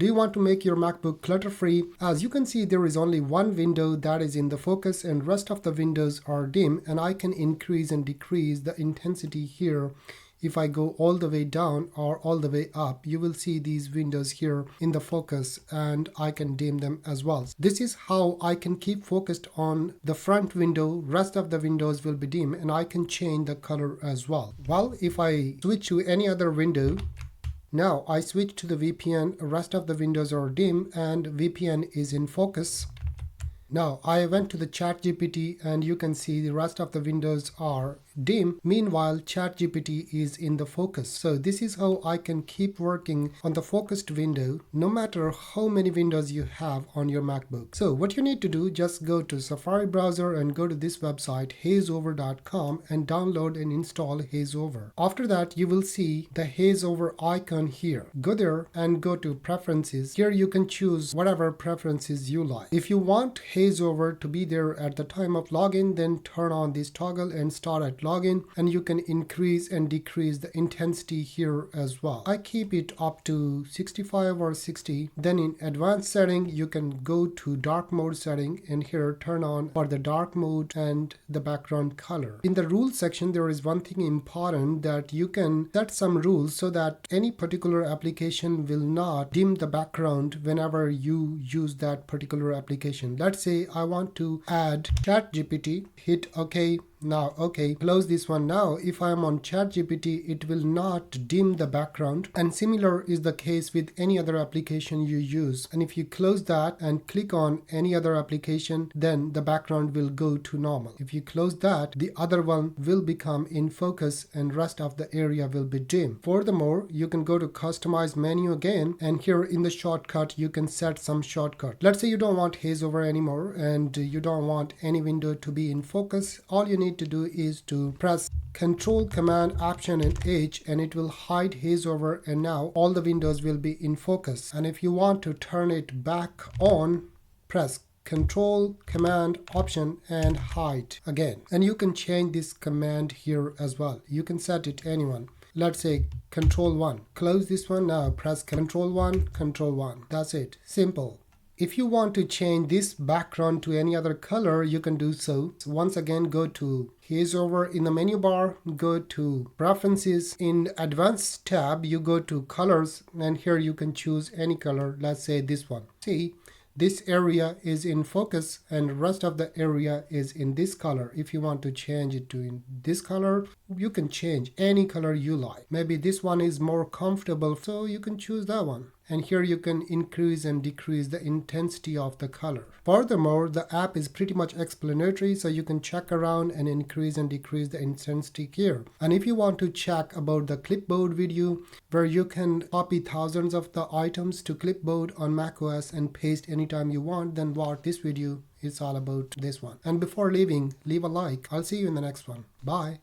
Do you want to make your MacBook clutter-free? As you can see, there is only one window that is in the focus and rest of the windows are dim, and I can increase and decrease the intensity here. If I go all the way down or all the way up, you will see these windows here in the focus, and I can dim them as well. This is how I can keep focused on the front window. Rest of the windows will be dim, and I can change the color as well. Well, if I switch to any other window, now I switch to the VPN, rest of the windows are dim and VPN is in focus. Now I went to the ChatGPT and you can see the rest of the windows are dim. Meanwhile, ChatGPT is in the focus. So this is how I can keep working on the focused window no matter how many windows you have on your MacBook. So what you need to do, just go to Safari browser and go to this website HazeOver.com and download and install HazeOver. After that, you will see the HazeOver icon here. Go there and go to Preferences. Here you can choose whatever preferences you like. If you want HazeOver to be there at the time of login, then turn on this toggle and start at login, and you can increase and decrease the intensity here as well. I keep it up to 65 or 60. Then in advanced setting, you can go to dark mode setting and here turn on for the dark mode and the background color. In the rules section, there is one thing important, that you can set some rules so that any particular application will not dim the background whenever you use that particular application. Let's say I want to add ChatGPT, hit OK. Now, okay, close this one. Now, if I am on ChatGPT, it will not dim the background. And similar is the case with any other application you use. And if you close that and click on any other application, then the background will go to normal. If you close that, the other one will become in focus and rest of the area will be dim. Furthermore, you can go to Customize menu again, and here in the shortcut, you can set some shortcut. Let's say you don't want HazeOver anymore and you don't want any window to be in focus. All you need to do is to press Control, Command, Option and H, and it will hide HazeOver, and now all the windows will be in focus. And if you want to turn it back on, press Control, Command, Option and hide again. And you can change this command here as well. You can set it anyone. Let's say Control 1. Close this one. Now press Control 1, Control 1. That's it. Simple. If you want to change this background to any other color, you can do so. So once again, go to HazeOver in the menu bar, go to Preferences. In Advanced tab, you go to Colors, and here you can choose any color. Let's say this one. See, this area is in focus and rest of the area is in this color. If you want to change it to in this color, you can change any color you like. Maybe this one is more comfortable, so you can choose that one. And here you can increase and decrease the intensity of the color. Furthermore, the app is pretty much explanatory, so you can check around and increase and decrease the intensity here. And if you want to check about the clipboard video, where you can copy thousands of the items to clipboard on macOS and paste anytime you want, then watch this video. It's all about this one. And before leaving, leave a like. I'll see you in the next one. Bye.